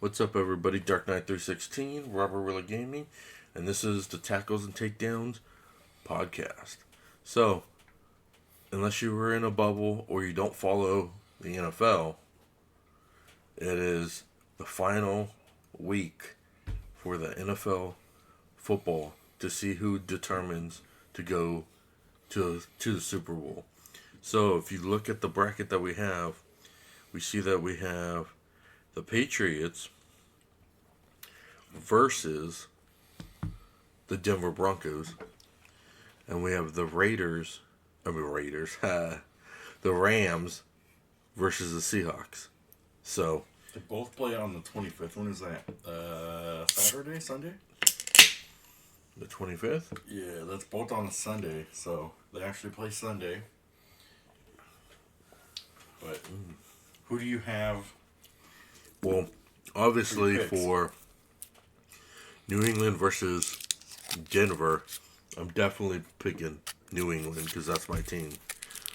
What's up, everybody? Dark Knight 316, Robert Willa Gaming, and this is the Tackles and Takedowns podcast. So, unless you were in a bubble or you don't follow the NFL, it is the final week for the NFL football to see who determines to go to the Super Bowl. So, if you look at the bracket that we have, we see that we have the Patriots versus the Denver Broncos, and we have the the Rams versus the Seahawks. So they both play on the 25th. When is that? Saturday, Sunday? The 25th? Yeah, that's both on a Sunday. So they actually play Sunday. But who do you have? Well, obviously for New England versus Denver, I'm definitely picking New England because that's my team.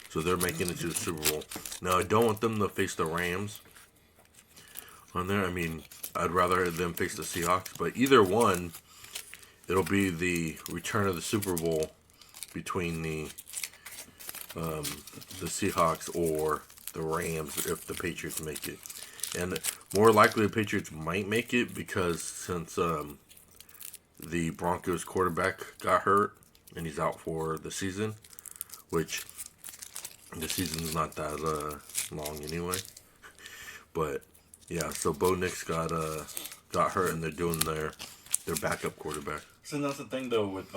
So they're making it to the Super Bowl. Now, I don't want them to face the Rams on there. I mean, I'd rather them face the Seahawks. But either one, it'll be the return of the Super Bowl between the Seahawks or the Rams if the Patriots make it. And more likely the Patriots might make it because since the Broncos quarterback got hurt and he's out for the season, which the season's not that long anyway. But yeah, so Bo Nix got hurt and they're doing their backup quarterback. So that's the thing though with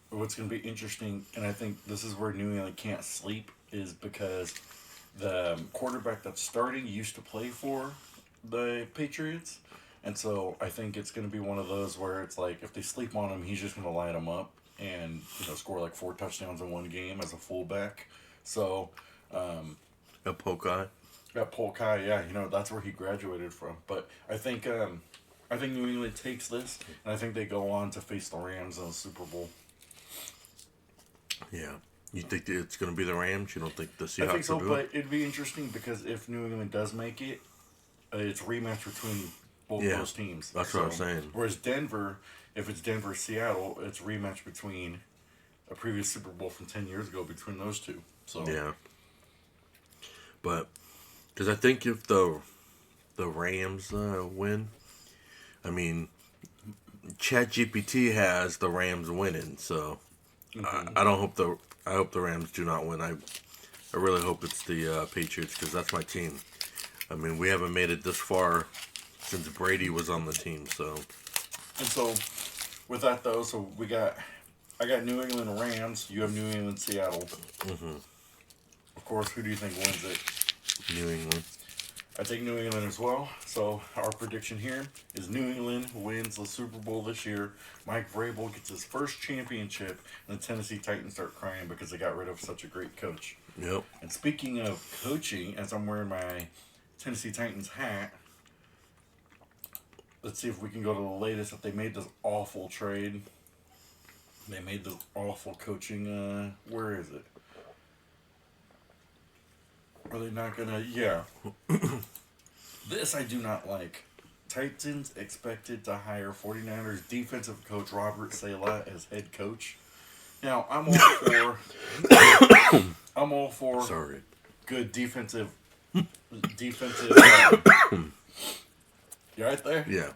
what's going to be interesting, and I think this is where New England can't sleep, is because the quarterback that's starting used to play for the Patriots. And so I think it's going to be one of those where it's like if they sleep on him, he's just going to line them up and score like 4 touchdowns in one game as a fullback. So That Polkai. That Polkai, yeah, that's where he graduated from. But I think New England takes this, and I think they go on to face the Rams in the Super Bowl. Yeah. You think it's going to be the Rams? You don't think the Seahawks I think so, will do but it? it'd be interesting because if New England does make it, it's a rematch between both those teams. That's what I'm saying. Whereas Denver, if it's Denver-Seattle, it's a rematch between a previous Super Bowl from 10 years ago between those two. So yeah. But, because I think if the Rams win, I mean, ChatGPT has the Rams winning, so I hope the Rams do not win. I really hope it's the Patriots because that's my team. I mean, we haven't made it this far since Brady was on the team, so. And so, with that though, I got New England Rams. You have New England Seattle. Mm-hmm. Of course, who do you think wins it? New England. I take New England as well. So our prediction here is New England wins the Super Bowl this year. Mike Vrabel gets his first championship, and the Tennessee Titans start crying because they got rid of such a great coach. Yep. And speaking of coaching, as I'm wearing my Tennessee Titans hat, let's see if we can go to the latest that they made this awful trade. They made this awful coaching. Where is it? Are they not gonna? Yeah. This I do not like. Titans expected to hire 49ers defensive coach Robert Saleh as head coach. Now I'm all for Sorry. good defensive. You right there? Yeah.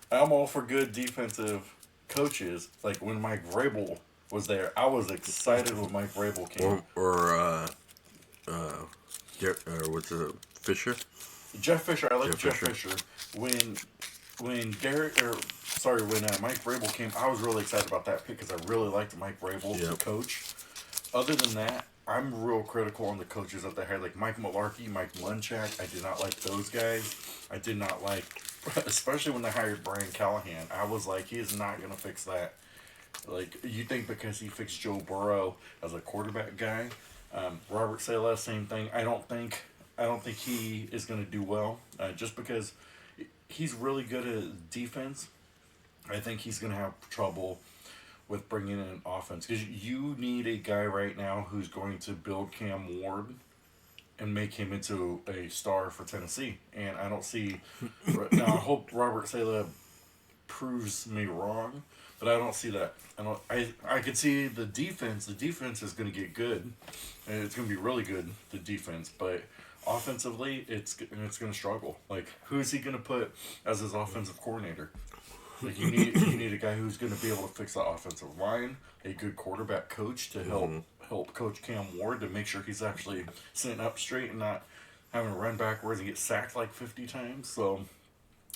I'm all for good defensive coaches. Like when Mike Vrabel was there, I was excited when Mike Vrabel came. Or what's it? Fisher? Jeff Fisher. I like Jeff Fisher. When Mike Vrabel came, I was really excited about that pick because I really liked Mike Vrabel as a coach. Other than that, I'm real critical on the coaches that they had, like Mike Mularkey, Mike Munchak. I did not like those guys. I did not like especially when they hired Brian Callahan. I was like, he is not going to fix that. Like, you think because he fixed Joe Burrow as a quarterback guy, Robert Saleh, same thing. I don't think he is going to do well, just because he's really good at defense. I think he's going to have trouble with bringing in an offense because you need a guy right now who's going to build Cam Ward and make him into a star for Tennessee. And I don't see. Now, I hope Robert Saleh proves me wrong, but I don't see that. I could see the defense. The defense is going to get good, and it's going to be really good. The defense, but offensively, it's going to struggle. Like, who is he going to put as his offensive coordinator? Like, you need a guy who's going to be able to fix the offensive line, a good quarterback coach to help coach Cam Ward to make sure he's actually sitting up straight and not having to run backwards and get sacked like 50 times. So,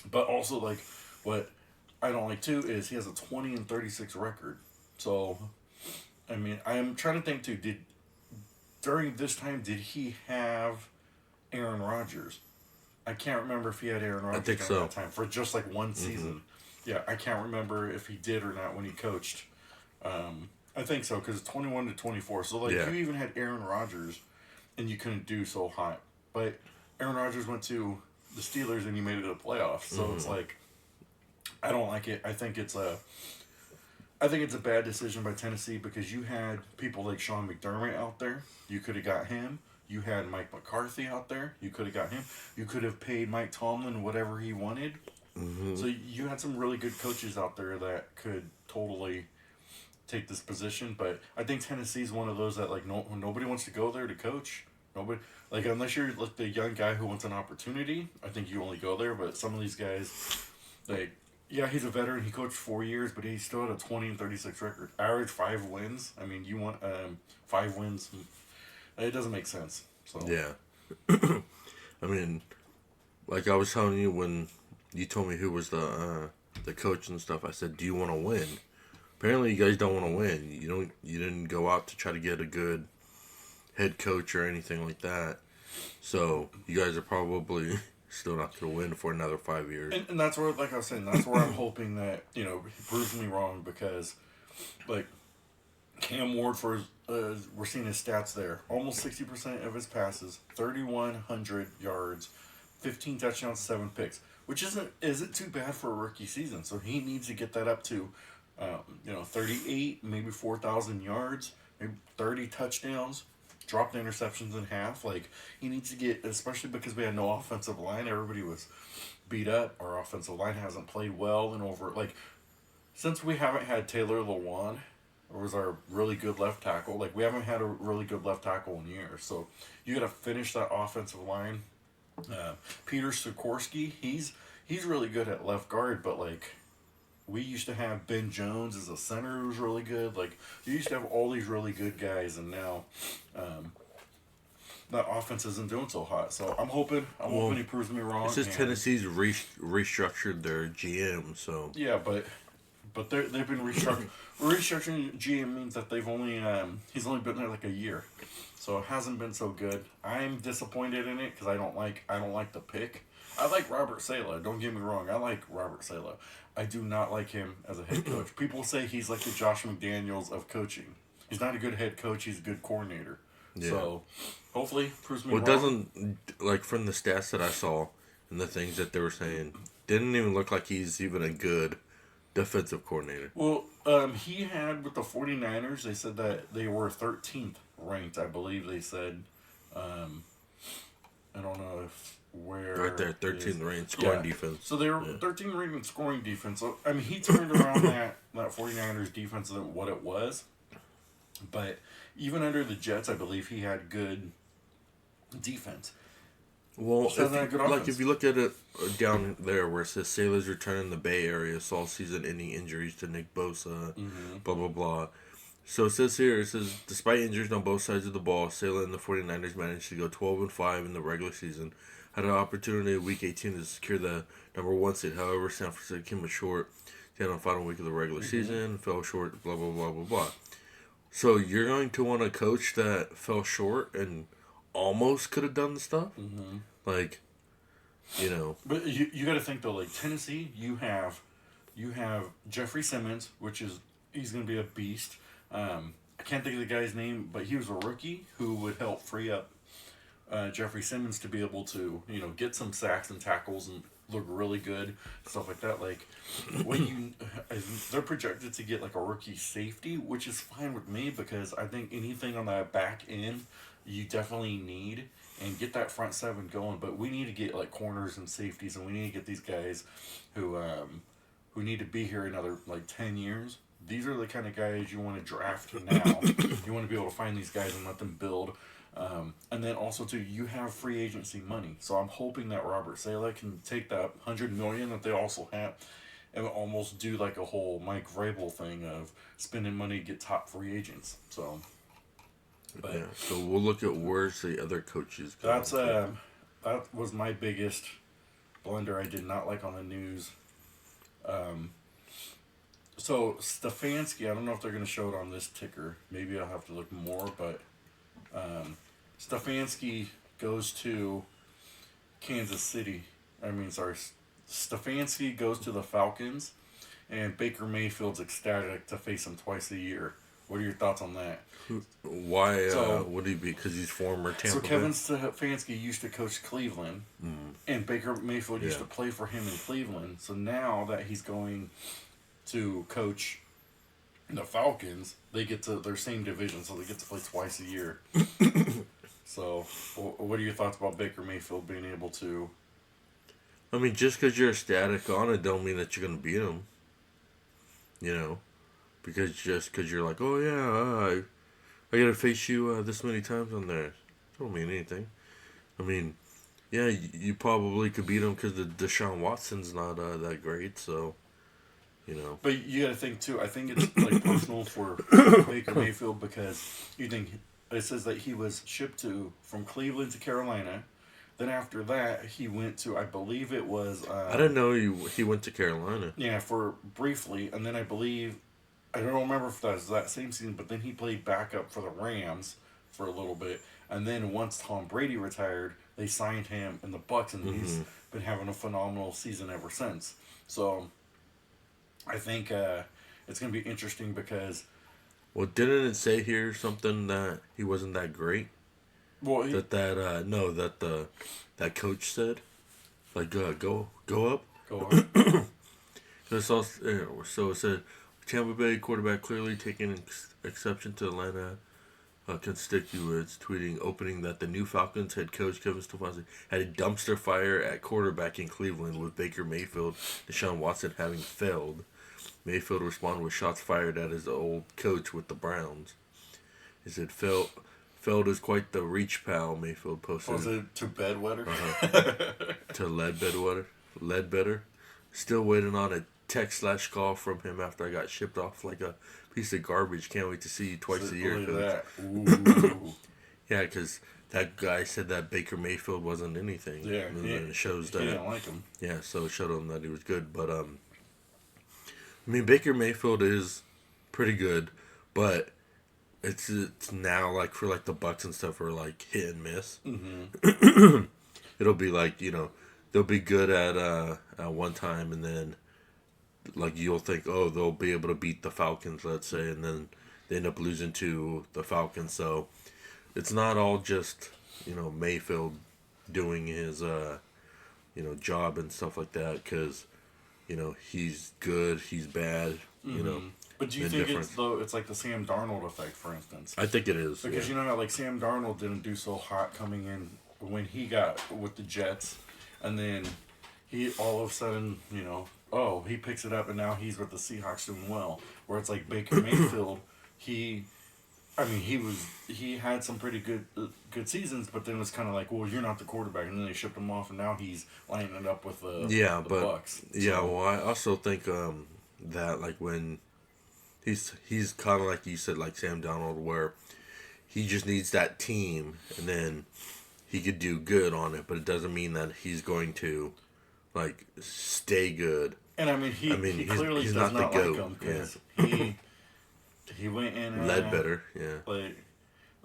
but also like what I don't like too is he has a 20-36 record. So, I mean, I'm trying to think too. During this time did he have Aaron Rodgers? I can't remember if he had Aaron Rodgers think during so. that time for just like one season. Yeah, I can't remember if he did or not when he coached. I think so because 21-24. So like Yeah. you even had Aaron Rodgers, and you couldn't do so hot. But Aaron Rodgers went to the Steelers and you made it a playoff. So it's like I don't like it. I think it's a bad decision by Tennessee because you had people like Sean McDermott out there. You could have got him. You had Mike McCarthy out there. You could have got him. You could have paid Mike Tomlin whatever he wanted. So you had some really good coaches out there that could totally take this position. But I think Tennessee's one of those that like nobody wants to go there to coach. Nobody like unless you're like the young guy who wants an opportunity. I think you only go there. But some of these guys, like yeah, he's a veteran. He coached 4 years, but he still had a 20-36 record. Average 5 wins. I mean, you want 5 wins. It doesn't make sense. So Yeah. I mean, like I was telling you when you told me who was the coach and stuff, I said, "Do you want to win?" Apparently, you guys don't want to win. You didn't go out to try to get a good head coach or anything like that. So you guys are probably still not going to win for another 5 years. And that's where, like I was saying, that's where I'm hoping that he proves me wrong because, like, Cam Ward we're seeing his stats there. Almost 60% of his passes, 3,100 yards, 15 touchdowns, 7 picks, which isn't too bad for a rookie season. So he needs to get that up to, 38, maybe 4,000 yards, maybe 30 touchdowns. Drop the interceptions in half. Like he needs to get, especially because we had no offensive line. Everybody was beat up. Our offensive line hasn't played well in over since we haven't had Taylor Lewan, or was our really good left tackle. Like we haven't had a really good left tackle in years. So you got to finish that offensive line. Peter Sikorsky, he's really good at left guard, but like we used to have Ben Jones as a center who was really good. Like you used to have all these really good guys, and now that offense isn't doing so hot. So I'm hoping he proves me wrong. It's just Tennessee's restructured their GM, so yeah, but they've been restructuring. Restructuring GM means that they've only he's only been there like a year, so it hasn't been so good. I'm disappointed in it because I don't like the pick. I like Robert Saleh. Don't get me wrong. I like Robert Saleh. I do not like him as a head coach. People say he's like the Josh McDaniels of coaching. He's not a good head coach. He's a good coordinator. Yeah. So hopefully proves me wrong. Well, it doesn't, like from the stats that I saw and the things that they were saying, didn't even look like he's even a good defensive coordinator. Well, he had with the 49ers, they said that they were 13th ranked, I believe they said. I don't know if where right there, 13th ranked scoring defense. So they were 13th ranked in scoring defense. So I mean, he turned around that 49ers defense than what it was. But even under the Jets, I believe he had good defense. Well, if you look at it down there where it says Sailors returning the Bay Area, all season ending injuries to Nick Bosa, blah, blah, blah. So it says here, despite injuries on both sides of the ball, Saleh and the 49ers managed to go 12-5 in the regular season. Had an opportunity in Week 18 to secure the number 1 seed. However, San Francisco came up short on the final week of the regular season, fell short, blah, blah, blah, blah, blah. So you're going to want a coach that fell short and almost could have done the stuff? Like, you know. But you got to think though, like Tennessee, you have Jeffrey Simmons, which is he's going to be a beast. I can't think of the guy's name, but he was a rookie who would help free up Jeffrey Simmons to be able to get some sacks and tackles and look really good, stuff like that. Like when they're projected to get like a rookie safety, which is fine with me because I think anything on that back end you definitely need and get that front seven going. But we need to get like corners and safeties, and we need to get these guys who need to be here another like 10 years. These are the kind of guys you want to draft now. You want to be able to find these guys and let them build. And then also too, you have free agency money. So I'm hoping that Robert Saleh can take that $100 million that they also have, and almost do like a whole Mike Vrabel thing of spending money to get top free agents. So, but yeah. So we'll look at where's the other coaches going. That was my biggest blunder. I did not like on the news. So Stefanski, I don't know if they're going to show it on this ticker. Maybe I'll have to look more, but Stefanski goes to Kansas City. Stefanski goes to the Falcons, and Baker Mayfield's ecstatic to face him twice a year. What are your thoughts on that? Why would he be? Because he's former Tampa So Bay? Kevin Stefanski used to coach Cleveland, and Baker Mayfield used to play for him in Cleveland. So now that he's going to coach the Falcons, they get to their same division, so they get to play twice a year. So, what are your thoughts about Baker Mayfield being able to? I mean, just because you're ecstatic on it, don't mean that you're going to beat him. You know? Because you're like, oh yeah, I got to face you this many times on there. Don't mean anything. I mean, yeah, you probably could beat him because the Deshaun Watson's not that great, so, you know. But you got to think too. I think it's like personal for Baker Mayfield because you think it says that he was shipped from Cleveland to Carolina. Then after that, he went to, I believe it was. I didn't know he went to Carolina. Yeah, for briefly, and then I don't remember if that was that same season, but then he played backup for the Rams for a little bit, and then once Tom Brady retired, they signed him in the Bucs, and he's been having a phenomenal season ever since. So, I think it's going to be interesting because. Well, didn't it say here something that he wasn't that great? Well, that coach said, like, go up. Go on. So it said, Tampa Bay quarterback clearly taking exception to Atlanta constituents tweeting opening that the new Falcons head coach Kevin Stefanski had a dumpster fire at quarterback in Cleveland with Baker Mayfield, Deshaun Watson having failed. Mayfield responded with shots fired at his old coach with the Browns. He said, Feld is quite the reach pal, Mayfield posted. Was it to bedwetter? To Ledbetter. Still waiting on a text/call from him after I got shipped off like a piece of garbage. Can't wait to see you twice a year. Look at that. Ooh. Yeah, because that guy said that Baker Mayfield wasn't anything. Yeah. And then it shows that. He didn't like him. Yeah, so it showed him that he was good. But, I mean, Baker Mayfield is pretty good, but it's now, like, for, like, the Bucs and stuff are, like, hit and miss. Mm-hmm. It'll be, like, they'll be good at one time, and then, like, you'll think, oh, they'll be able to beat the Falcons, let's say, and then they end up losing to the Falcons. So it's not all just, Mayfield doing his, job and stuff like that, because, he's good, he's bad, But do you think it's like the Sam Darnold effect, for instance? I think it is. Because you know how like Sam Darnold didn't do so hot coming in when he got with the Jets, and then he all of a sudden, he picks it up and now he's with the Seahawks doing well. Where it's like Baker Mayfield, he had some pretty good seasons, but then it was kind of like, well, you're not the quarterback, and then they shipped him off, and now he's lining it up with the Bucs. Yeah, well, I also think that like when he's kind of like you said, like Sam Darnold, where he just needs that team, and then he could do good on it, but it doesn't mean that he's going to like stay good. And I mean, he clearly does not like him because he went in Ledbetter, yeah.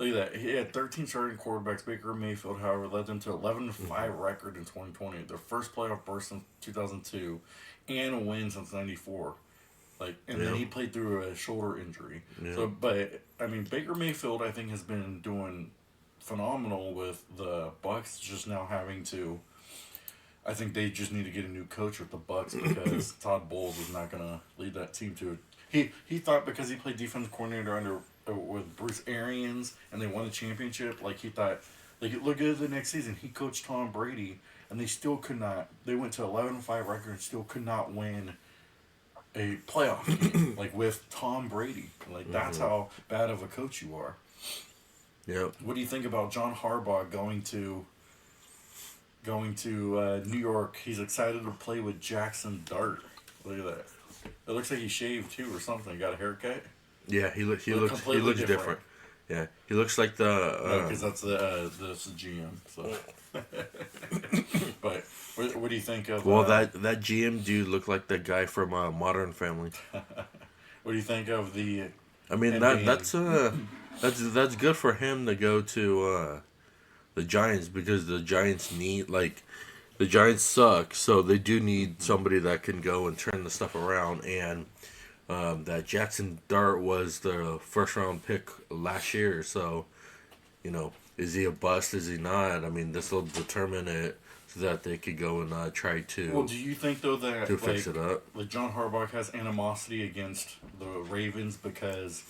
Look at that. He had 13 starting quarterbacks. Baker Mayfield, however, led them to 11-5 record in 2020, their first playoff berth since 2002, and a win since '94. And then Yeah. he played through a shoulder injury. Yeah. So, but I mean, Baker Mayfield, I think, has been doing phenomenal with the Bucks. Just now having to, I think they just need to get a new coach with the Bucks because Todd Bowles is not going to lead that team to it. He thought because he played defensive coordinator under with Bruce Arians and they won a championship, like he thought they could look good the next season. He coached Tom Brady and they still could not. They went to 11-5 record and still could not win a playoff game like with Tom Brady. Like that's how bad of a coach you are. Yep. What do you think about John Harbaugh going to New York? He's excited to play with Jackson Dart. Look at that. It looks like he shaved too or something. Got a haircut. Yeah, he looks completely different. Yeah, he looks like the Because that's the GM. So, but what do you think of? well, that GM dude looked like the guy from Modern Family. What do you think of the? I mean that's good for him to go to the Giants because the Giants the Giants suck, so they do need somebody that can go and turn the stuff around. And that Jackson Dart was the first round pick last year, so is he a bust? Is he not? I mean, this will determine it so that they could go and try to. Well, do you think though that to fix it up? Like John Harbaugh has animosity against the Ravens because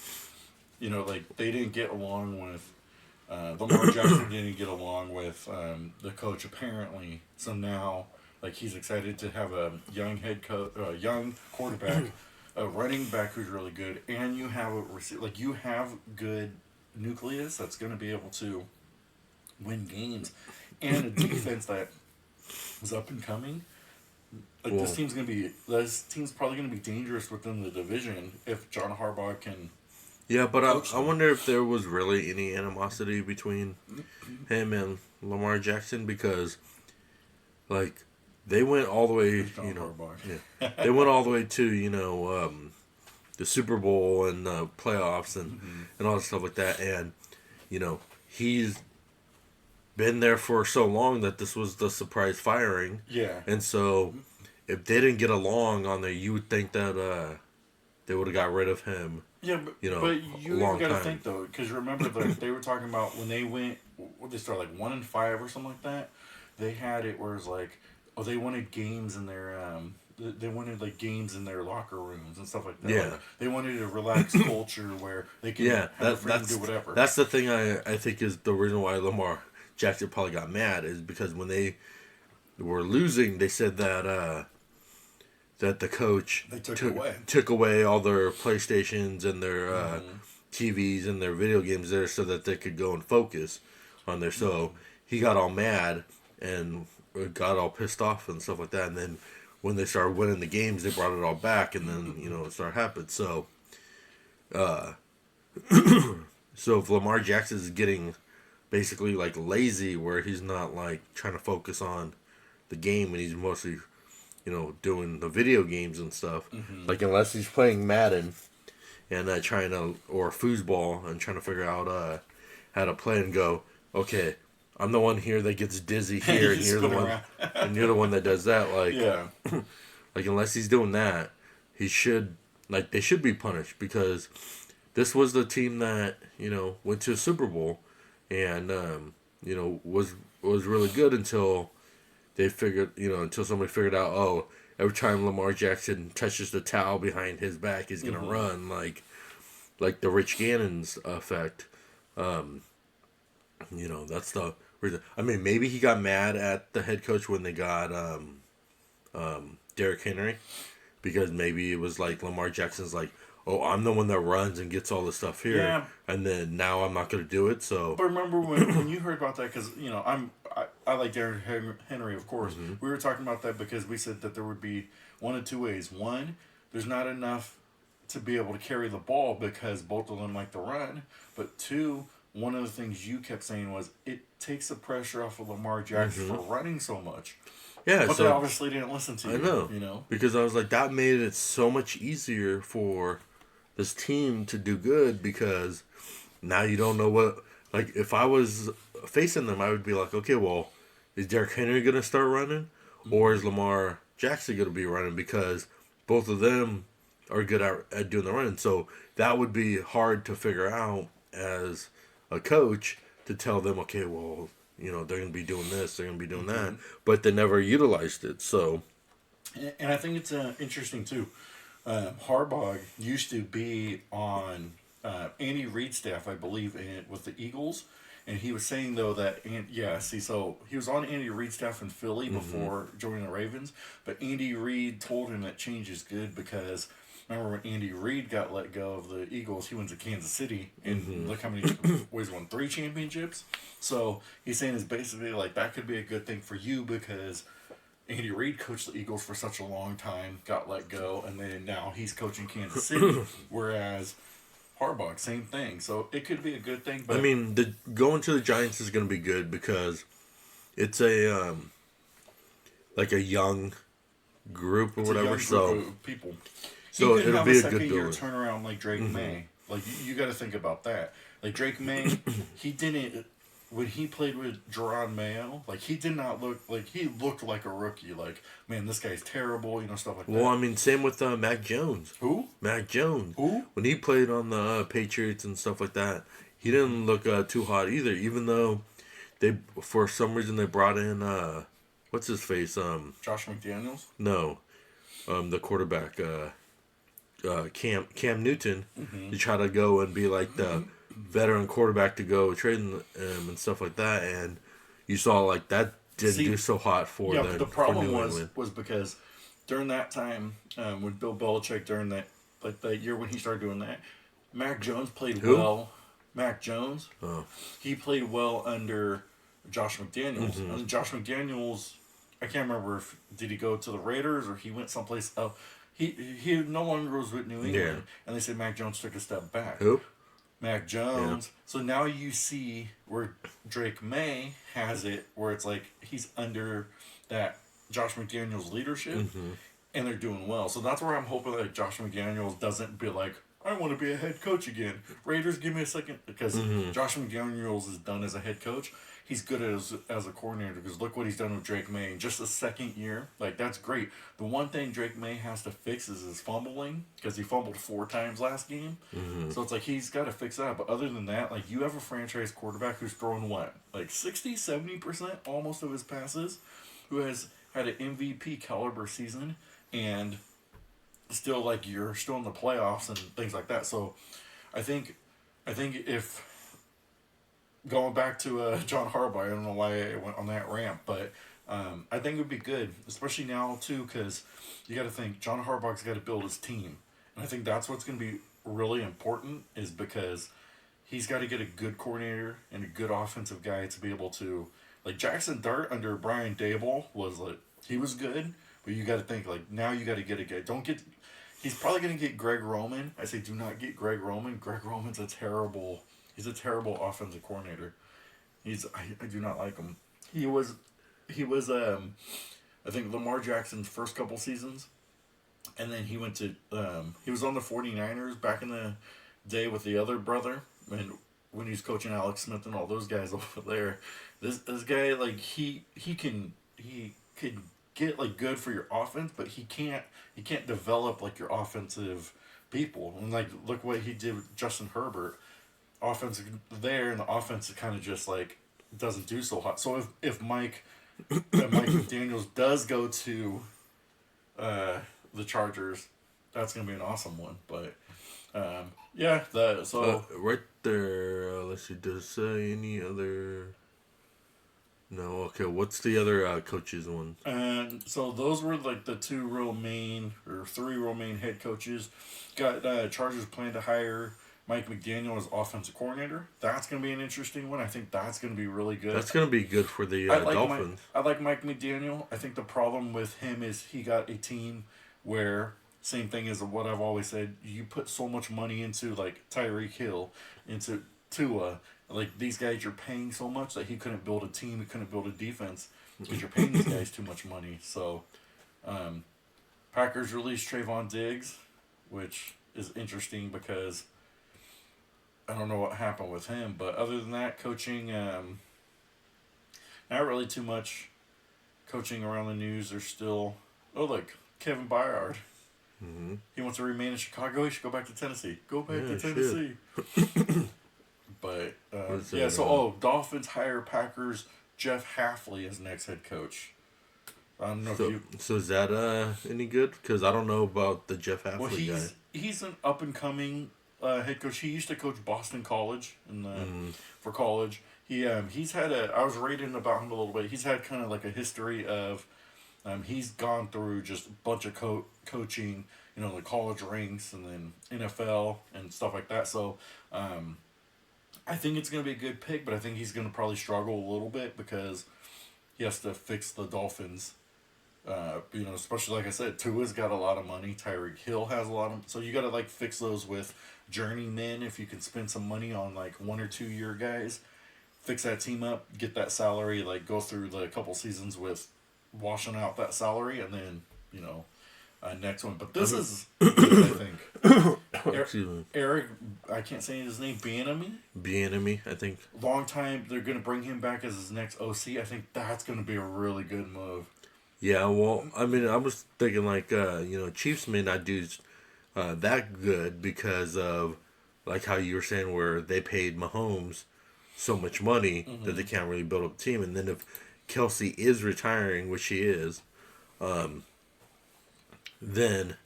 they didn't get along with. Lamar Jackson didn't get along with the coach apparently, so now he's excited to have a young young quarterback, a running back who's really good, and you have you have good nucleus that's going to be able to win games, and a defense that is up and coming. This team's probably going to be dangerous within the division if John Harbaugh can. Yeah, but I wonder if there was really any animosity between him and Lamar Jackson because, they went all the way, they went all the way to, the Super Bowl and playoffs and all that stuff like that. And, he's been there for so long that this was the surprise firing. Yeah. And so, if they didn't get along on there, you would think that they would have got rid of him. Yeah, but you got to think though, because remember they were talking about when they went, what they started 1-5 or something like that. They had it where it's they wanted games in their they wanted games in their locker rooms and stuff like that. Yeah, they wanted a relaxed culture where they could have freedom to do whatever. That's the thing I think is the reason why Lamar Jackson probably got mad is because when they were losing, they said that the coach took away all their PlayStations and their TVs and their video games there so that they could go and focus on there. So he got all mad and got all pissed off and stuff like that. And then when they started winning the games, they brought it all back, and then it started happening. So, so if Lamar Jackson is getting basically lazy, where he's not trying to focus on the game and he's mostly doing the video games and stuff. Unless he's playing Madden and trying to, or foosball and trying to figure out how to play and go, okay, I'm the one here that gets dizzy here, and you're the one, and you're the one that does that. Unless he's doing that, he should they should be punished because this was the team that went to a Super Bowl and was really good until. They figured, until somebody figured out, every time Lamar Jackson touches the towel behind his back, he's gonna run like the Rich Gannon's effect. That's the reason. I mean, maybe he got mad at the head coach when they got Derrick Henry, because maybe it was Lamar Jackson's I'm the one that runs and gets all the stuff here, and then now I'm not going to do it. So, but remember when you heard about that? Because I like Derrick Henry, of course. We were talking about that because we said that there would be one of two ways. One, there's not enough to be able to carry the ball because both of them like to run. But two, one of the things you kept saying was it takes the pressure off of Lamar Jackson for running so much. Yeah, but they obviously didn't listen to you. I know. Because I was that made it so much easier for this team to do good because now you don't know what. like if I was facing them, I would be like, okay, well, is Derrick Henry gonna start running, or is Lamar Jackson gonna be running? Because both of them are good at doing the running. So that would be hard to figure out as a coach to tell them, okay, well, they're gonna be doing this, they're gonna be doing that, but they never utilized it. So And I think it's interesting too. Harbaugh used to be on Andy Reid's staff, I believe, with the Eagles. And he was saying though that so he was on Andy Reid's staff in Philly before joining the Ravens. But Andy Reid told him that change is good because remember when Andy Reid got let go of the Eagles, he went to Kansas City and look how many he's won 3 championships. So he's saying is basically like that could be a good thing for you because Andy Reid coached the Eagles for such a long time, got let go, and then now he's coaching Kansas City. Whereas Harbaugh, same thing. So it could be a good thing. But I mean, the going to the Giants is gonna be good because it's a like a young group or it's whatever. a young So group of people. so He could it'll have be a a good second year build. turnaround like Drake May. Like you got to think about that. Like Drake May, he didn't when he played with Jerron Mayo. Like he did not look like he looked like a rookie. Like man, this guy's terrible. Stuff like Well, that. I mean, same with Mac Jones. Who? Mac Jones. Who? When he played on the Patriots and stuff like that, he didn't look too hot either. Even though they, for some reason, they brought in what's his face? Josh McDaniels. No, the quarterback, Cam Newton, to try to go and be like the veteran quarterback to go trading him and stuff like that. And you saw like that didn't See, do so hot for yeah, them but the for problem New was England. because during that time when Bill Belichick during that year when he started doing that, Mac Jones played Who? well. Mac Jones, Oh. he played well under Josh McDaniels. And Josh McDaniels, I can't remember if did he go to the Raiders or he went someplace else. He no longer was with New England, Yeah. and they said Mac Jones took a step back. Who? Mac Jones. So now you see where Drake May has it, where it's like he's under that Josh McDaniels leadership, and they're doing well. So that's where I'm hoping that Josh McDaniels doesn't be like, I want to be a head coach again. Raiders, give me a second, because Josh McDaniels is done as a head coach. He's good as a coordinator because look what he's done with Drake May in just a second year. Like that's great. The one thing Drake May has to fix is his fumbling because he fumbled 4 times last game. So it's like he's got to fix that. But other than that, like you have a franchise quarterback who's thrown what, like 60-70% almost of his passes, who has had an MVP caliber season and still like you're still in the playoffs and things like that. So I think if going back to John Harbaugh, I don't know why I went on that ramp, but I think it would be good, especially now too, because you got to think John Harbaugh's got to build his team, and I think that's what's going to be really important is because he's got to get a good coordinator and a good offensive guy to be able to like Jackson Dart under Brian Dable was like he was good, but you got to think like now you got to get a guy. Don't get. He's probably going to get Greg Roman. I say do not get Greg Roman. Greg Roman's a terrible. He's a terrible offensive coordinator. I do not like him. He was I think Lamar Jackson's first couple seasons, and then he went to he was on the 49ers back in the day with the other brother and when he was coaching Alex Smith and all those guys over there. This guy like he could get like good for your offense, but he can't develop like your offensive people. And like look what he did with Justin Herbert. Offense there and the offense kind of just like doesn't do so hot. So if Mike McDaniels does go to the Chargers, that's gonna be an awesome one. But yeah, Right there. Let's see. Does it say any other? No. Okay. What's the other coaches one? and so those were like the 2 real main or 3 real main head coaches. Got Chargers plan to hire Mike McDaniel as offensive coordinator. That's going to be an interesting one. I think that's going to be really good. That's gonna be good for the Dolphins. I like Mike McDaniel. I think the problem with him is he got a team where same thing as what I've always said. You put so much money into like Tyreek Hill, into Tua. Like these guys, you're paying so much that he couldn't build a team. He couldn't build a defense because you're paying these guys too much money. So, Packers released Trayvon Diggs, which is interesting because I don't know what happened with him, but other than that, coaching, not really too much coaching around the news. There's still, oh look, Kevin Byard. Mm-hmm. He wants to remain in Chicago. He should go back to Tennessee. Go back Yeah, to shit. Tennessee. But What's yeah, that? so Dolphins hire Packers Jeff Halfley as next head coach. I don't know if So, you. so is that any good? Because I don't know about the Jeff Well, Halfley guy. he's an up and coming head coach. He used to coach Boston College Mm. for college. He's had a. I was reading about him a little bit. He's had kind of like a history of. He's gone through just a bunch of coaching, the college ranks and then NFL and stuff like that. So, I think it's going to be a good pick, but I think he's going to probably struggle a little bit because he has to fix the Dolphins. Especially like I said, Tua's got a lot of money. Tyreek Hill has a lot of, so you got to like fix those with journeymen. If you can spend some money on like 1 or 2 year guys, fix that team up, get that salary, like go through the couple seasons with washing out that salary, and then next one. But this is good, I think. Excuse me. Eric, I can't say his name. Bieniemy. Bieniemy, I think. Long time. They're gonna bring him back as his next OC. I think that's gonna be a really good move. Yeah, well, I mean, I was thinking like, Chiefs may not do that good because of like how you were saying where they paid Mahomes so much money that they can't really build up a team. And then if Kelsey is retiring, which he is, then,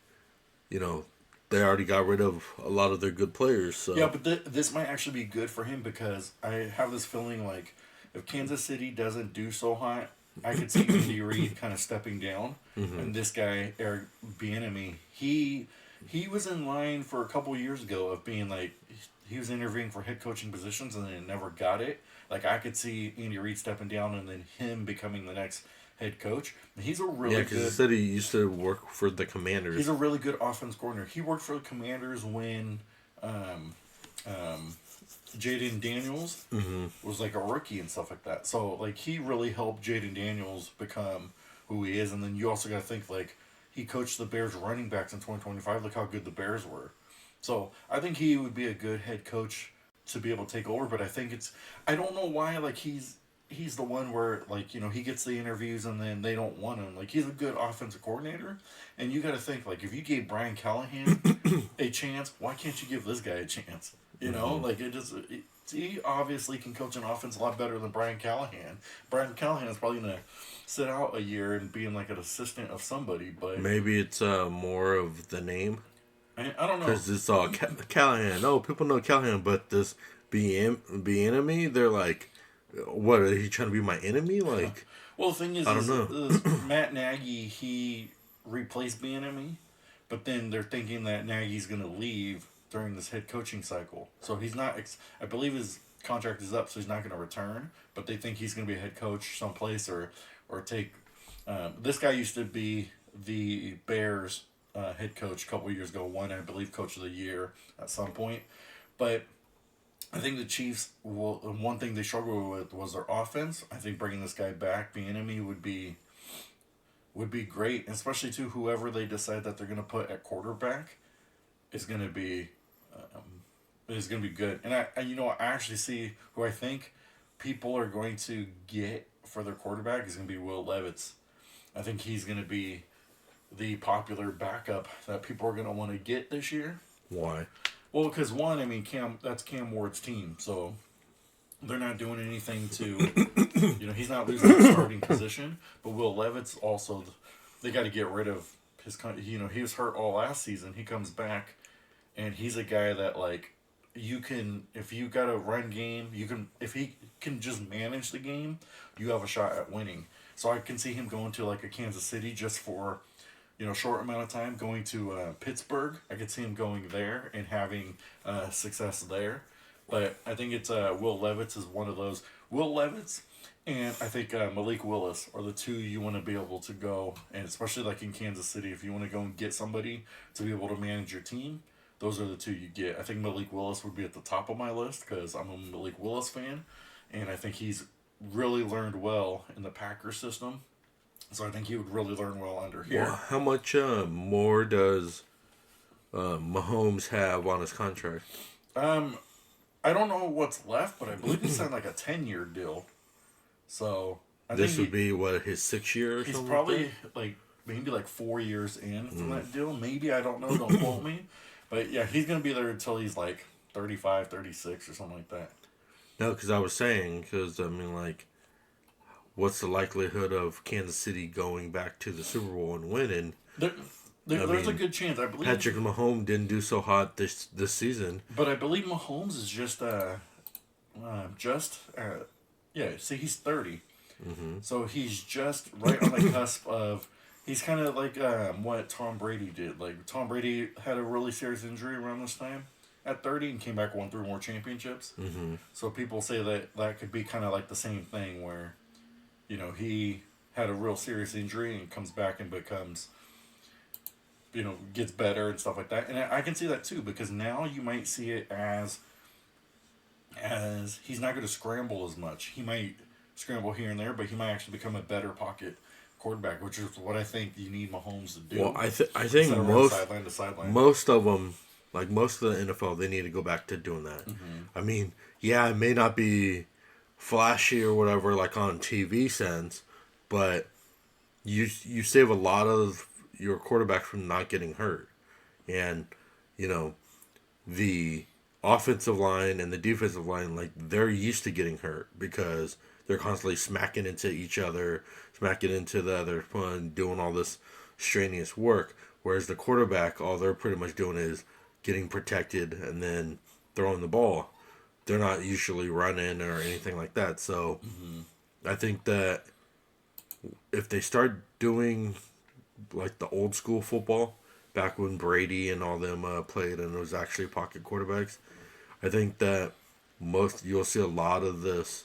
they already got rid of a lot of their good players. So Yeah, but this might actually be good for him because I have this feeling like if Kansas City doesn't do so hot, I could see Andy Reid kind of stepping down, and this guy Eric Bieniemy, he was in line for a couple years ago of being like he was interviewing for head coaching positions and then never got it. Like I could see Andy Reid stepping down and then him becoming the next head coach. He's a really because he good. said he used to work for the Commanders. He's a really good offense coordinator. He worked for the Commanders when Jaden Daniels was like a rookie and stuff like that. So like he really helped Jaden Daniels become who he is. And then you also got to think like he coached the Bears running backs in 2025. Look how good the Bears were. So I think he would be a good head coach to be able to take over. But I think I don't know why like he's the one where like he gets the interviews and then they don't want him. Like he's a good offensive coordinator, and you got to think like if you gave Brian Callahan a chance, why can't you give this guy a chance? Like he obviously can coach an offense a lot better than Brian Callahan. Brian Callahan is probably gonna sit out a year and being like an assistant of somebody, but Maybe it's more of the name. I don't know. Because it's all Callahan. Oh, people know Callahan, but this enemy, they're like, what, are he trying to be my enemy? Like, Well, the thing is, I don't know. Matt Nagy, he replaced Bieniemy, but then they're thinking that Nagy's going to leave during this head coaching cycle. So he's not, I believe his contract is up, so he's not going to return, but they think he's going to be a head coach someplace or take. This guy used to be the Bears head coach a couple years ago, won, I believe, coach of the year at some point. But I think the Chiefs one thing they struggled with was their offense. I think bringing this guy back, Bieniemy, would be great, especially to whoever they decide that they're going to put at quarterback is going to be good. And I actually see who I think people are going to get for their quarterback is going to be Will Levis. I think he's going to be the popular backup that people are going to want to get this year. Why? Well, because one, I mean, that's Cam Ward's team, so they're not doing anything to, he's not losing his starting position. But Will Levis also, they got to get rid of his, he was hurt all last season. He comes back, and he's a guy that like you can, if you got a run game, if he can just manage the game, you have a shot at winning. So I can see him going to like a Kansas City just for short amount of time, going to Pittsburgh. I could see him going there and having success there. But I think it's Will Levis is one of those. Will Levis and I think Malik Willis are the two you want to be able to go, and especially like in Kansas City, if you want to go and get somebody to be able to manage your team, those are the two you get. I think Malik Willis would be at the top of my list because I'm a Malik Willis fan, and I think he's really learned well in the Packers system. So I think he would really learn well under here. Well, how much more does Mahomes have on his contract? I don't know what's left, but I believe he signed like a 10-year deal. So I This think would be what, his 6 year or he's something probably like like maybe like 4 years in from that deal. Maybe, I don't know. Don't quote me. But yeah, he's gonna be there until he's like 35, 36 or something like that. that? No, because I was saying, because I mean, like, what's the likelihood of Kansas City going back to the Super Bowl and winning? There, I there's a mean, good chance. I believe. Patrick Mahomes didn't do so hot this season. But I believe Mahomes is just yeah. See, he's 30, so he's just right on the cusp of. He's kind of like what Tom Brady did. Like Tom Brady had a really serious injury around this time at 30 and came back, won 3 more championships. So people say that that could be kind of like the same thing where, he had a real serious injury and comes back and becomes, gets better and stuff like that. And I can see that too, because now you might see it as he's not going to scramble as much. He might scramble here and there, but he might actually become a better pocket quarterback, which is what I think you need Mahomes to do. Well, I think Sideline to sideline. most of them, like most of the NFL, they need to go back to doing that. I mean, yeah, it may not be flashy or whatever, like on TV sense, but you save a lot of your quarterback from not getting hurt, and you know the offensive line and the defensive line, like, they're used to getting hurt because they're constantly smacking into each other, smacking into the other one, doing all this strenuous work. Whereas the quarterback, all they're pretty much doing is getting protected and then throwing the ball. They're not usually running or anything like that. So I think that if they start doing like the old school football, back when Brady and all them played and it was actually pocket quarterbacks, I think that you'll see a lot of this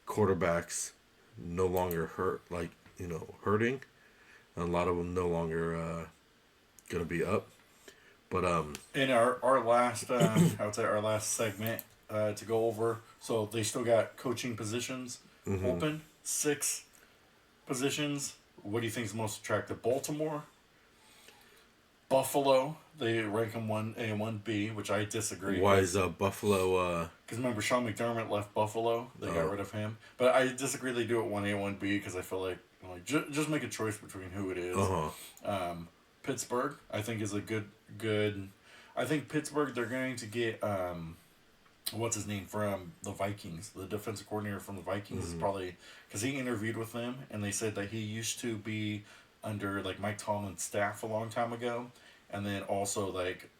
quarterbacks no longer hurting, and a lot of them no longer gonna be up. But In our last, I would say our last segment to go over. So they still got coaching positions open. 6 positions. What do you think is most attractive? Baltimore, Buffalo. They rank them 1A and 1B, which I disagree. why is Buffalo? Because remember, Sean McDermott left Buffalo. They got rid of him. But I disagree they do it 1A, 1B because I feel like just make a choice between who it is. Pittsburgh, I think, is a good. I think Pittsburgh, they're going to get what's his name from the Vikings. The defensive coordinator from the Vikings is probably because he interviewed with them and they said that he used to be under like Mike Tomlin's staff a long time ago, and then also like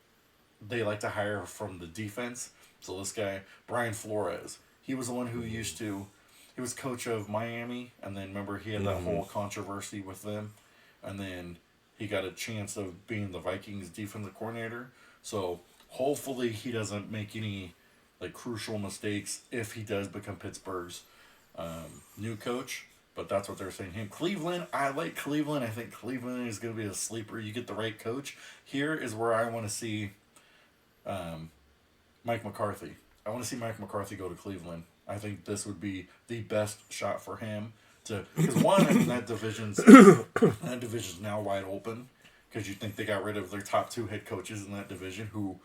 they like to hire from the defense. So this guy Brian Flores, he was the one who used to. He was coach of Miami, and then remember he had that whole controversy with them, and then he got a chance of being the Vikings defensive coordinator. So hopefully he doesn't make any like crucial mistakes if he does become Pittsburgh's new coach. But that's what they're saying. Him, Cleveland, I like Cleveland. I think Cleveland is going to be a sleeper. You get the right coach. Here is where I want to see Mike McCarthy. I want to see Mike McCarthy go to Cleveland. I think this would be the best shot for him to, because one, I mean, that division's now wide open because you think they got rid of their top 2 head coaches in that division who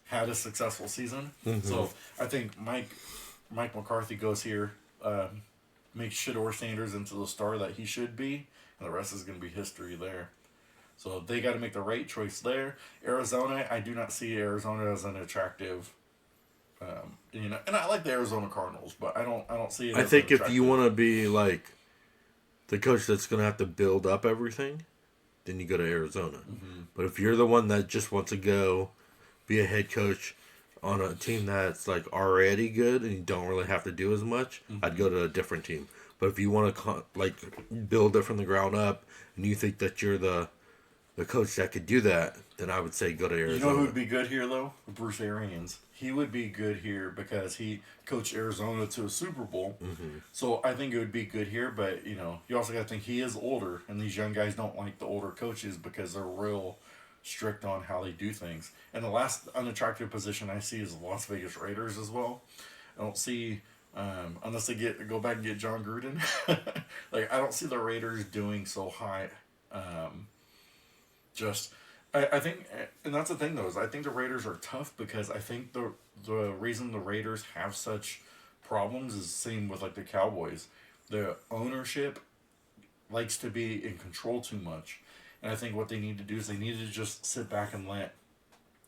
had a successful season. So I think Mike McCarthy goes here, makes Shedeur Sanders into the star that he should be, and the rest is going to be history there. So they got to make the right choice there. Arizona, I do not see Arizona as an attractive. And I like the Arizona Cardinals, but I don't see it. I think if you want to be like the coach that's going to have to build up everything, then you go to Arizona. But if you're the one that just wants to go be a head coach on a team that's like already good and you don't really have to do as much, I'd go to a different team. But if you want to like build it from the ground up and you think that you're the coach that could do that, then I would say go to Arizona. You know who would be good here though? Bruce Arians. He would be good here because he coached Arizona to a Super Bowl. So I think it would be good here, but you also got to think he is older, and these young guys don't like the older coaches because they're real strict on how they do things. And the last unattractive position I see is the Las Vegas Raiders as well. I don't see unless they go back and get John Gruden. Like I don't see the Raiders doing so high. Just I think, and that's the thing though, is I think the Raiders are tough because I think the reason the Raiders have such problems is the same with like the Cowboys. The ownership likes to be in control too much, and I think what they need to do is they need to just sit back and let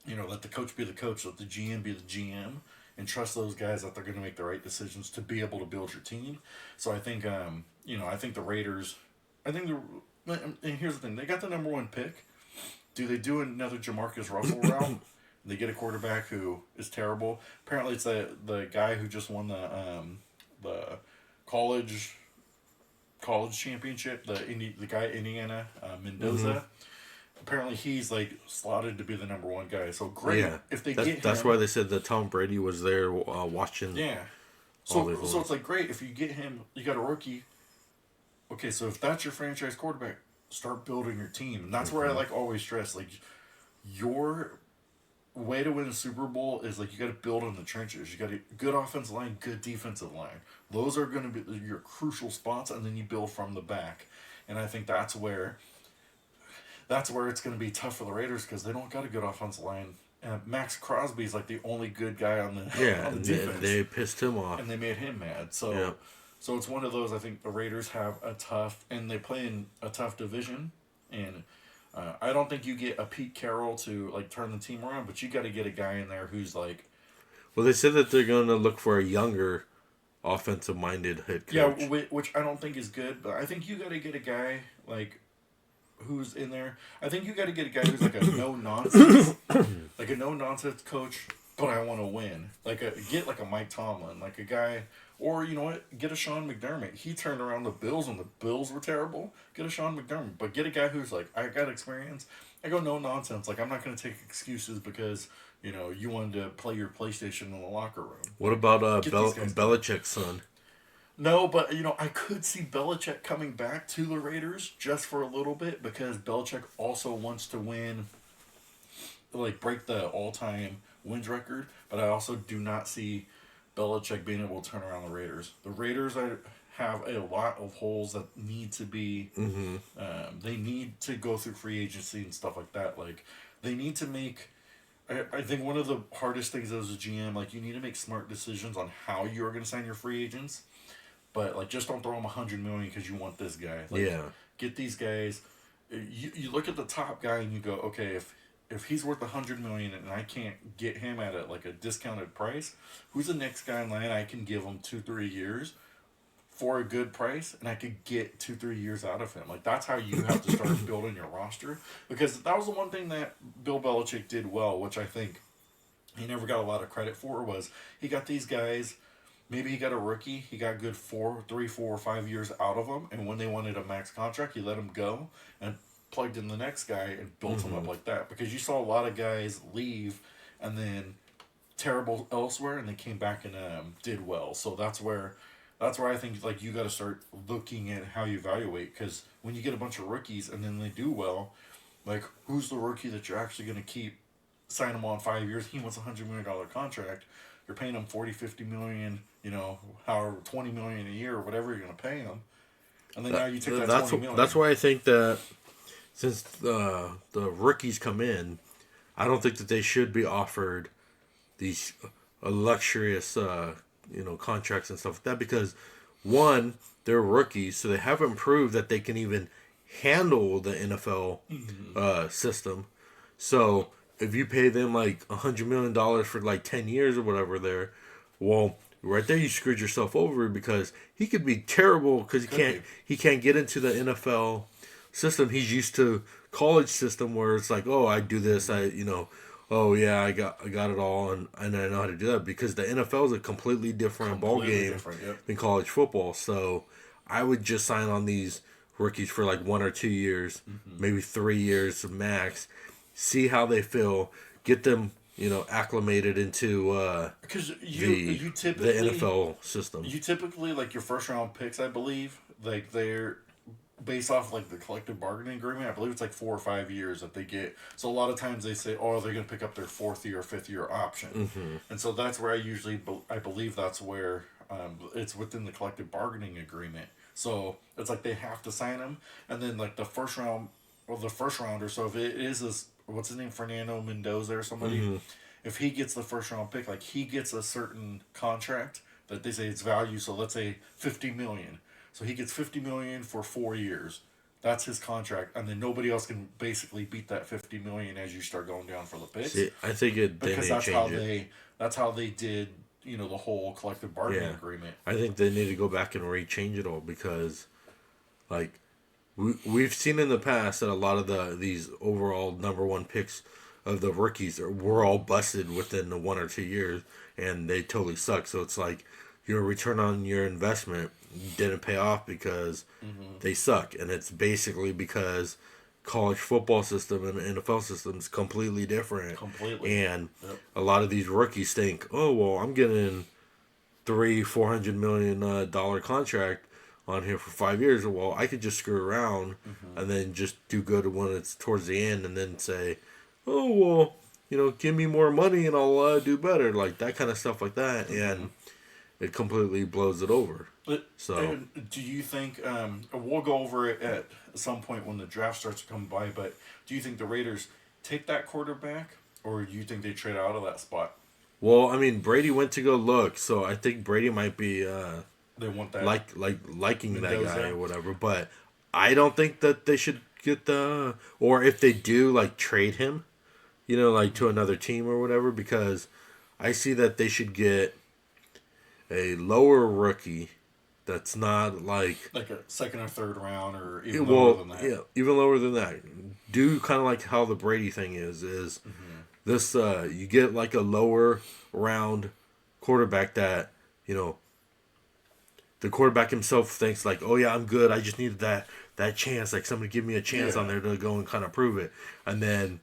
the coach be the coach, let the GM be the GM, and trust those guys that they're going to make the right decisions to be able to build your team. So I think I think the Raiders, I think and here's the thing, they got the number one pick. Do they do another Jamarcus Russell route? They get a quarterback who is terrible. Apparently, it's the guy who just won the college championship. The guy at Indiana, Mendoza. Mm-hmm. Apparently, he's like slotted to be the number one guy. So great Yeah, if they that's get him. that's why they said that Tom Brady was there watching. Yeah. All So it's like great if you get him. You got a rookie. Okay, so if that's your franchise quarterback, start building your team. And that's where I like always stress like your way to win a Super Bowl is like you got to build in the trenches. You got a good offensive line, good defensive line. Those are going to be your crucial spots, and then you build from the back. And I think that's where it's going to be tough for the Raiders because they don't got a good offensive line. And Max Crosby's like the only good guy on the Yeah, on the and defense, they pissed him off. and they made him mad. So Yeah. so it's one of those. I think the Raiders have a tough, and they play in a tough division, and I don't think you get a Pete Carroll to like turn the team around, but you got to get a guy in there who's like, Well, they said that they're going to look for a younger, offensive-minded head yeah, coach. which I don't think is good, but I think you got to get a guy like who's in there. I think you got to get a guy who's like a no nonsense, like a no nonsense coach. But I want to win. Get like a Mike Tomlin, like a guy, or you know what? Get a Sean McDermott. He turned around the Bills when the Bills were terrible. Get a Sean McDermott, but get a guy who's like, I got experience. I go no nonsense. Like I'm not going to take excuses because you wanted to play your PlayStation in the locker room. What about Get these guys done. Belichick's son? No, but I could see Belichick coming back to the Raiders just for a little bit because Belichick also wants to win, like break the all-time wins record. But I also do not see Belichick being able to turn around the Raiders. The Raiders have a lot of holes that need to be. Mm-hmm. They need to go through free agency and stuff like that. Like they need to make. I think one of the hardest things as a GM, like you need to make smart decisions on how you are going to sign your free agents. But like, just don't throw them $100 million because you want this guy. Like, Yeah. Get these guys. You look at the top guy and you go, okay, if he's worth $100 million and I can't get him at a discounted price, who's the next guy in line I can give him 2-3 years for a good price and I could get 2-3 years out of him. Like that's how you have to start building your roster, because that was the one thing that Bill Belichick did well, which I think he never got a lot of credit for, was he got these guys. Maybe he got a rookie. He got good 3, 4, or 5 years out of them, and when they wanted a max contract, he let him go and plugged in the next guy and built him up like that. Because you saw a lot of guys leave and then terrible elsewhere, and they came back and did well. So that's where I think like you got to start looking at how you evaluate, because when you get a bunch of rookies and then they do well, like who's the rookie that you're actually going to keep? Sign him on 5 years. He wants $100 million contract. You're paying him 40, 50 million, however, 20 million a year or whatever you're going to pay him. And then now you take that 20 million. That's why I think that since the rookies come in, I don't think that they should be offered these luxurious contracts and stuff like that, because one, they're rookies, so they haven't proved that they can even handle the NFL system. So if you pay them like $100 million for like 10 years or whatever there, well, right there you screwed yourself over, because he could be terrible because he can't get into the NFL system. He's used to college system where it's like, oh, I do this, oh yeah, I got it all, and I know how to do that, because the NFL is a completely different ball game than college football. So I would just sign on these rookies for like 1 or 2 years, maybe 3 years max. See how they feel. Get them, acclimated into because the NFL system. You typically, like your first round picks, I believe, like they're based off like the collective bargaining agreement. I believe it's like 4 or 5 years that they get. So a lot of times they say, oh, they're going to pick up their 4th year or 5th year option, and so that's where I believe that's where it's within the collective bargaining agreement. So it's like they have to sign them, and then like the first rounder. So if it is what's his name, Fernando Mendoza or somebody, if he gets the first round pick, like he gets a certain contract that they say it's value. So let's say 50 million. So he gets 50 million for 4 years. That's his contract, and then nobody else can basically beat that 50 million as you start going down for the picks. See, I think they because need to that's how change it. that's how they did the whole collective bargaining Yeah, agreement. I think they need to go back and rechange it all because, like, we've seen in the past that a lot of these overall number one picks of the rookies were all busted within the 1 or 2 years, and they totally suck. So it's like your return on your investment didn't pay off because they suck, and it's basically because college football system and the NFL system is completely different. Completely. And Yep. a lot of these rookies think, oh well, I'm getting 300-400 million dollar contract on here for 5 years. Well, I could just screw around and then just do good when it's towards the end, and then say, oh well, give me more money and I'll do better, like that kind of stuff like that, and it completely blows it over. But So do you think we'll go over it at some point when the draft starts to come by? But do you think the Raiders take that quarterback, or do you think they trade out of that spot? well, I mean, Brady went to go look, so I think Brady might be They want that liking that guy Mendoza. or whatever, but I don't think that they should get or if they do, like, trade him, like to another team or whatever, because I see that they should get a lower rookie that's not like, like a second or third round, or even lower well, than that. yeah, even lower than that. Do kind of like how the Brady thing is this you get like a lower round quarterback that, you know, the quarterback himself thinks like, oh yeah, I'm good. I just needed that chance, like somebody give me a chance on Yeah. there to go and kind of prove it, and then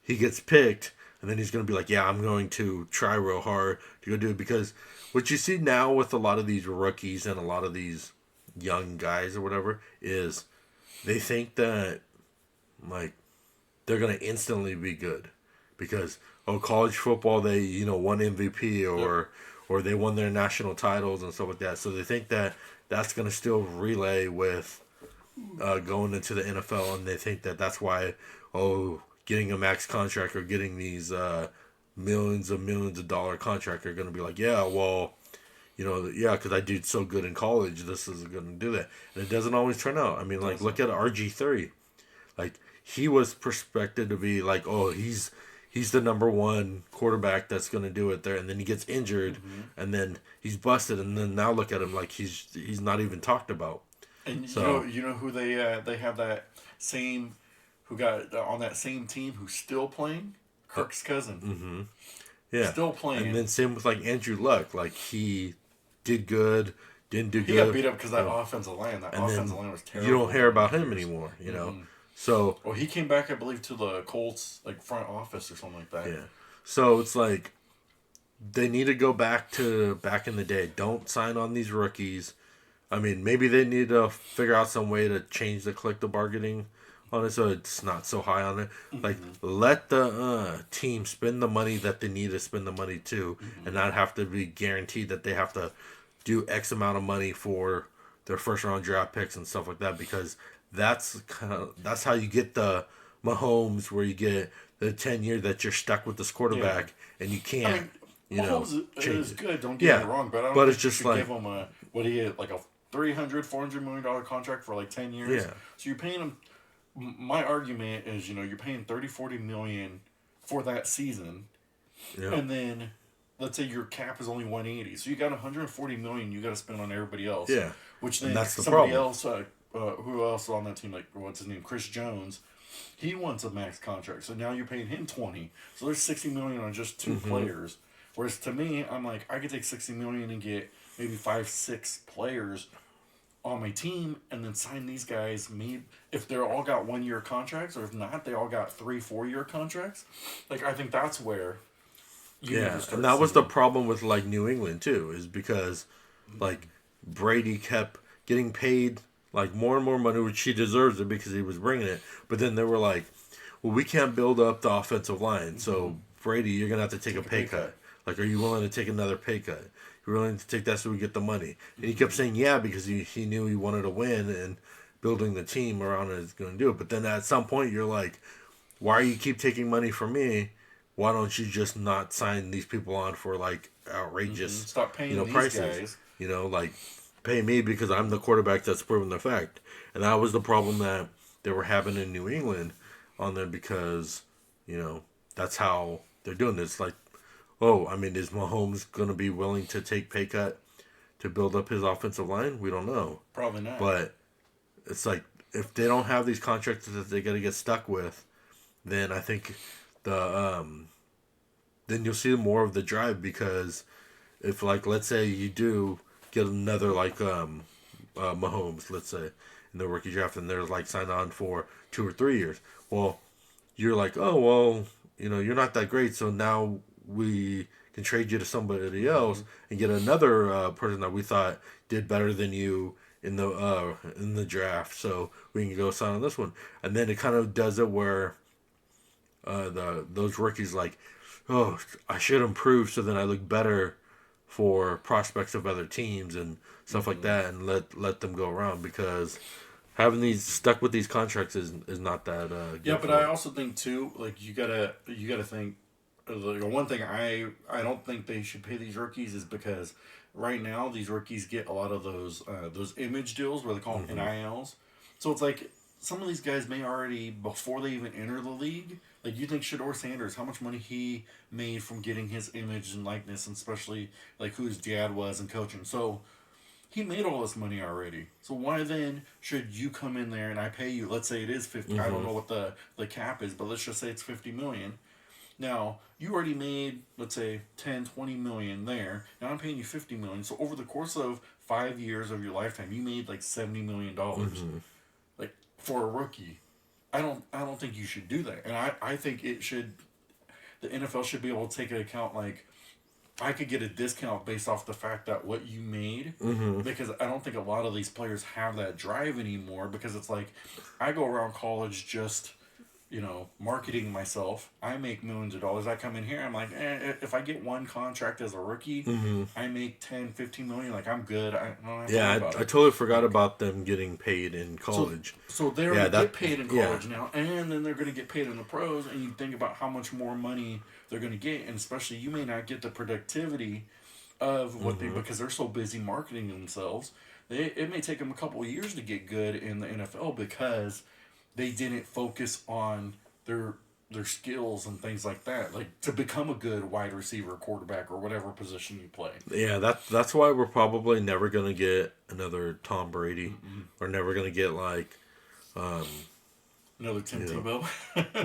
he gets picked, and then he's going to be like, yeah, I'm going to try real hard to go do it. Because what you see now with a lot of these rookies and a lot of these young guys or whatever is they think that, like, they're going to instantly be good because, oh, college football, they, won MVP, Yep. or they won their national titles and stuff like that. So they think that that's going to still relay with going into the NFL, and they think that that's why, oh, getting a max contract or getting these millions of dollar contract are going to be like, yeah, well, yeah, because I did so good in college, this is going to do that, and it doesn't always turn out. I mean, like, look at RG3, like he was prospected to be like, oh, he's the number one quarterback that's going to do it there, and then he gets injured, and then he's busted, and then now look at him like he's not even talked about. And So you know who they have that same who got on that same team who's still playing? Kirk's cousin. yeah, Still and playing. then same with like Andrew Luck, like he did good, didn't do He got good, beat up because that you know, offensive line. That and offensive then line was terrible. you don't hear about him years. anymore, So Well, he came back, I believe, to the Colts like front office or something like that. yeah, so it's like they need to go back to back in the day. Don't sign on these rookies. I mean, maybe they need to figure out some way to change the collective bargaining on it so it's not so high on it. Like, let the team spend the money that they need to spend the money to, and not have to be guaranteed that they have to do X amount of money for their first round draft picks and stuff like that. Because that's how you get the Mahomes, where you get the 10 year that you're stuck with this quarterback and you I can't, mean, you know, Mahomes change is it. good. Don't get Yeah, me wrong, but I don't but think it's you just should like, give him a what he had like a $300-400 million contract for like 10 years. yeah, So you're paying him. My argument is, you're paying 30-40 million for that season, yeah, and then let's say your cap is only 180, so you got 140 million you got to spend on everybody else. yeah. Which And then that's the somebody problem. else, who else on that team, like what's his name, Chris Jones, he wants a max contract, so now you're paying him 20. So there's 60 million on just 2 players. Whereas to me, I'm like, I could take 60 million and get maybe 5-6 players on my team, and then sign these guys. Maybe if they're all got 1 year contracts, or if not, they all got 3-4 year contracts. Like, I think that's where you need Yeah, to start. and that was the seeing. problem with like New England too, is because like Brady kept getting paid like more and more money, which he deserves it because he was bringing it. But then they were like, "Well, we can't build up the offensive line, so Brady, you're gonna have to take a pay cut. Like, are you willing to take another pay cut? You're willing to take that so we get the money?" And he kept saying, "Yeah," because he knew he wanted to win, and building the team around it is going to do it. But then at some point, you're like, why you keep taking money from me? Why don't you just not sign these people on for like outrageous, Stop paying these prices? guys. Like pay me because I'm the quarterback that's proven the fact. And that was the problem that they were having in New England on there because, that's how they're doing this. Like, oh, I mean, is Mahomes going to be willing to take pay cut to build up his offensive line? We don't know. Probably not. But it's like if they don't have these contracts that they got to get stuck with, then I think the then you'll see more of the drive because if like let's say you do get another like Mahomes, let's say in the rookie draft, and they're like signed on for 2 or 3 years. Well, you're like, oh well, you're not that great, so now we can trade you to somebody else and get another person that we thought did better than you in the draft, so we can go sign on this one. And then it kind of does it where those rookies like, oh, I should improve so then I look better for prospects of other teams and stuff like that, and let them go around because having these stuck with these contracts is not that good. Yeah, but I also think too, like you gotta think. Like, one thing I don't think they should pay these rookies is because right now these rookies get a lot of those image deals where they call them NILs. So it's like some of these guys may already before they even enter the league. Like you think Shador Sanders, how much money he made from getting his image and likeness, and especially like who his dad was and coaching. So he made all this money already. So why then should you come in there and I pay you? Let's say it is 50. I don't know what the cap is, but let's just say it's 50 million. Now, you already made, let's say, 10, 20 million there. Now I'm paying you 50 million. So over the course of 5 years of your lifetime, you made like $70 million. Like for a rookie. I don't think you should do that. And I think the NFL should be able to take into account like I could get a discount based off the fact that what you made, because I don't think a lot of these players have that drive anymore, because it's like I go around college just marketing myself. I make millions of dollars. I come in here, I'm like, if I get one contract as a rookie, I make 10, 15 million. Like, I'm good. I don't have to worry about I totally forgot about them getting paid in college. So they're going to get paid in college now, and then they're going to get paid in the pros, and you think about how much more money they're going to get, and especially you may not get the productivity of what because they're so busy marketing themselves. It may take them a couple of years to get good in the NFL because they didn't focus on their skills and things like that, like to become a good wide receiver, quarterback, or whatever position you play. Yeah, that's why we're probably never gonna get another Tom Brady. We're never gonna get like another Tim Tebow,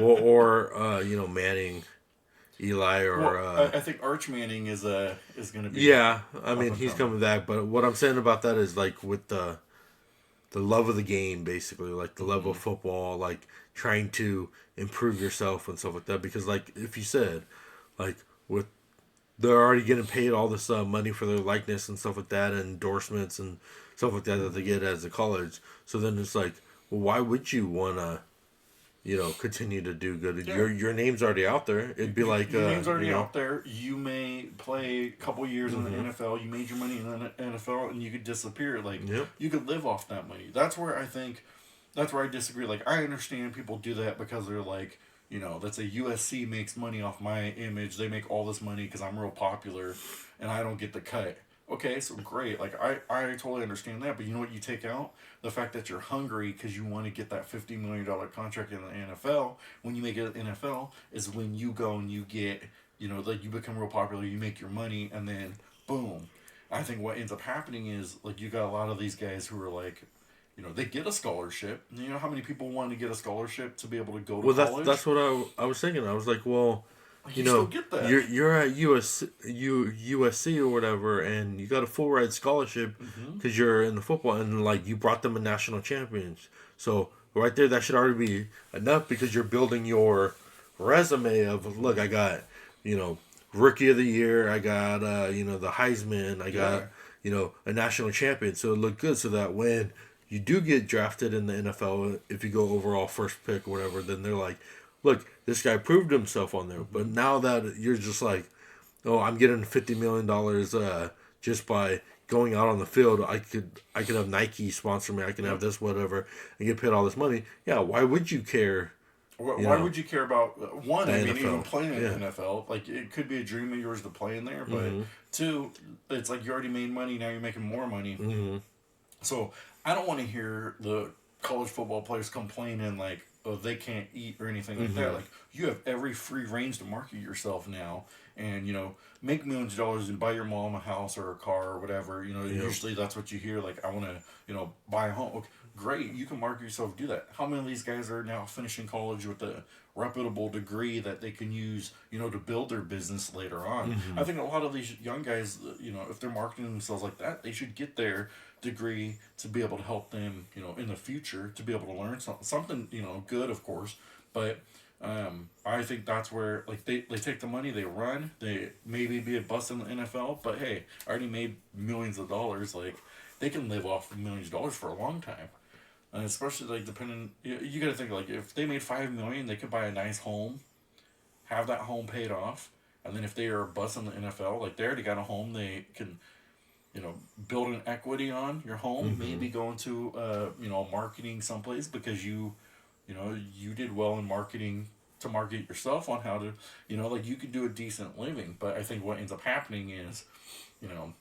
or Manning, Eli, or I think Arch Manning is going to be. Yeah, I mean he's coming back, but what I'm saying about that is like with the love of the game, basically, like the love of football, like trying to improve yourself and stuff like that. Because, like, if you said, like, they're already getting paid all this money for their likeness and stuff like that, and endorsements and stuff like that they get as a college. So then it's like, well, why would you want to, continue to do good? Yeah. Your name's already out there. It'd be like your name's already out there. You may play a couple years in the NFL. You made your money in the NFL, and you could disappear. Like you could live off that money. That's where I disagree. Like I understand people do that because they're like, let's say USC makes money off my image. They make all this money because I'm real popular, and I don't get the cut. Okay, so great. Like I totally understand that, but you know what you take out? The fact that you're hungry because you want to get that $50 million contract in the NFL. When you make it in the NFL is when you go and you get, like you become real popular, you make your money, and then boom. I think what ends up happening is like you got a lot of these guys who are like, they get a scholarship. You know how many people want to get a scholarship to be able to go to college? That's what I was thinking. I was like, well, still get that. You're at USC or whatever, and you got a full ride scholarship because you're in the football, and like you brought them a national champions. So right there, that should already be enough because you're building your resume of look, I got rookie of the year, I got the Heisman, I got a national champion. So it looked good, so that when you do get drafted in the NFL, if you go overall first pick or whatever, then they're like, look, this guy proved himself on there. But now that you're just like, oh, I'm getting $50 million just by going out on the field, I could have Nike sponsor me, I can have this, whatever, and get paid all this money. Yeah, why would you care Why would you care about one? The I mean, NFL. even playing in Yeah. the NFL, like it could be a dream of yours to play in there, but Mm-hmm. two, it's like you already made money. Now you're making more money. Mm-hmm. So I don't want to hear the college football players complaining like, oh, they can't eat or anything like that. Mm-hmm. Like you have every free range to market yourself now, and make millions of dollars and buy your mom a house or a car or whatever. Yep. Usually that's what you hear. Like I want to buy a home. Okay, great, you can market yourself, do that. How many of these guys are now finishing college with a reputable degree that they can use, to build their business later on? Mm-hmm. I think a lot of these young guys, if they're marketing themselves like that, they should get their degree to be able to help them, in the future, to be able to learn something, good, of course. But I think that's where like they take the money, they run, they maybe be a bust in the NFL, but hey, I already made millions of dollars. Like they can live off of millions of dollars for a long time. And especially like depending, you got to think like if they made 5 million, they could buy a nice home, have that home paid off, and then if they are a bust in the NFL, like they already got a home, they can, build an equity on your home. Mm-hmm. Maybe go into marketing someplace because you did well in marketing to market yourself on how to, like you could do a decent living. But I think what ends up happening is, a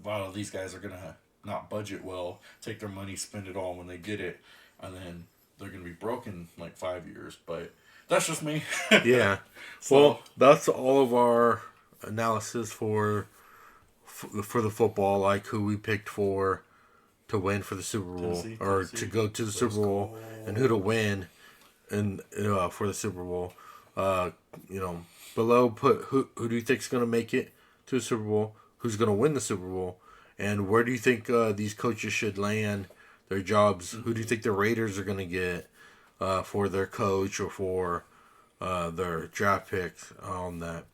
lot of these guys are gonna not budget well, take their money, spend it all when they get it, and then they're gonna be broken like 5 years. But that's just me. Yeah. So, Well, that's all of our analysis for the football, like who we picked to win for the Super Bowl Tennessee. to go to the Super Let's Bowl, go. and who to win and for the Super Bowl. Uh, below put who do you think's going to make it to the Super Bowl? Who's going to win the Super Bowl? And where do you think these coaches should land their jobs? Who do you think the Raiders are going to get for their coach or for their draft picks on that?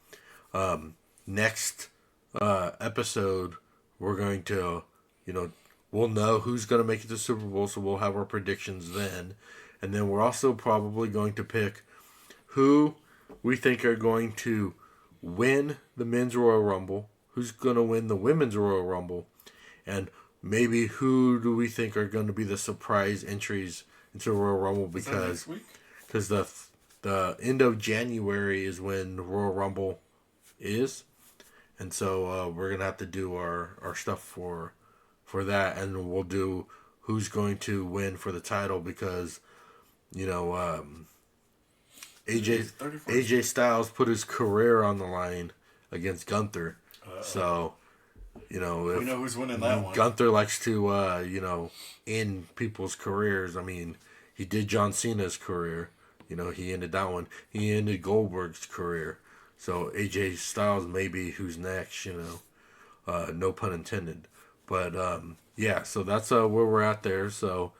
Next episode, we're going to, we'll know who's going to make it to the Super Bowl, so we'll have our predictions then. And then we're also probably going to pick who we think are going to win the men's Royal Rumble, who's going to win the women's Royal Rumble, and maybe who do we think are going to be the surprise entries into the Royal Rumble because the end of January is when the Royal Rumble is. And so we're going to have to do our stuff for that, and we'll do who's going to win for the title because, AJ Styles put his career on the line against Gunther. So, we know who's winning that one. Gunther likes to, end people's careers. I mean, he did John Cena's career. He ended that one. He ended Goldberg's career. So AJ Styles may be who's next, no pun intended. But yeah, so that's where we're at there. So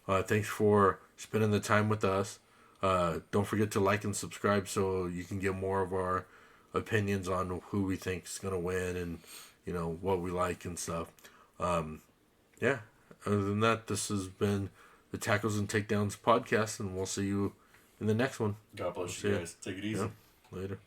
thanks for spending the time with us. Don't forget to like and subscribe so you can get more of our opinions on who we think is gonna win and what we like and stuff. Yeah. Other than that, this has been the Tackles and Takedowns podcast, and we'll see you in the next one. God bless you guys. Take it easy. Yeah. Later.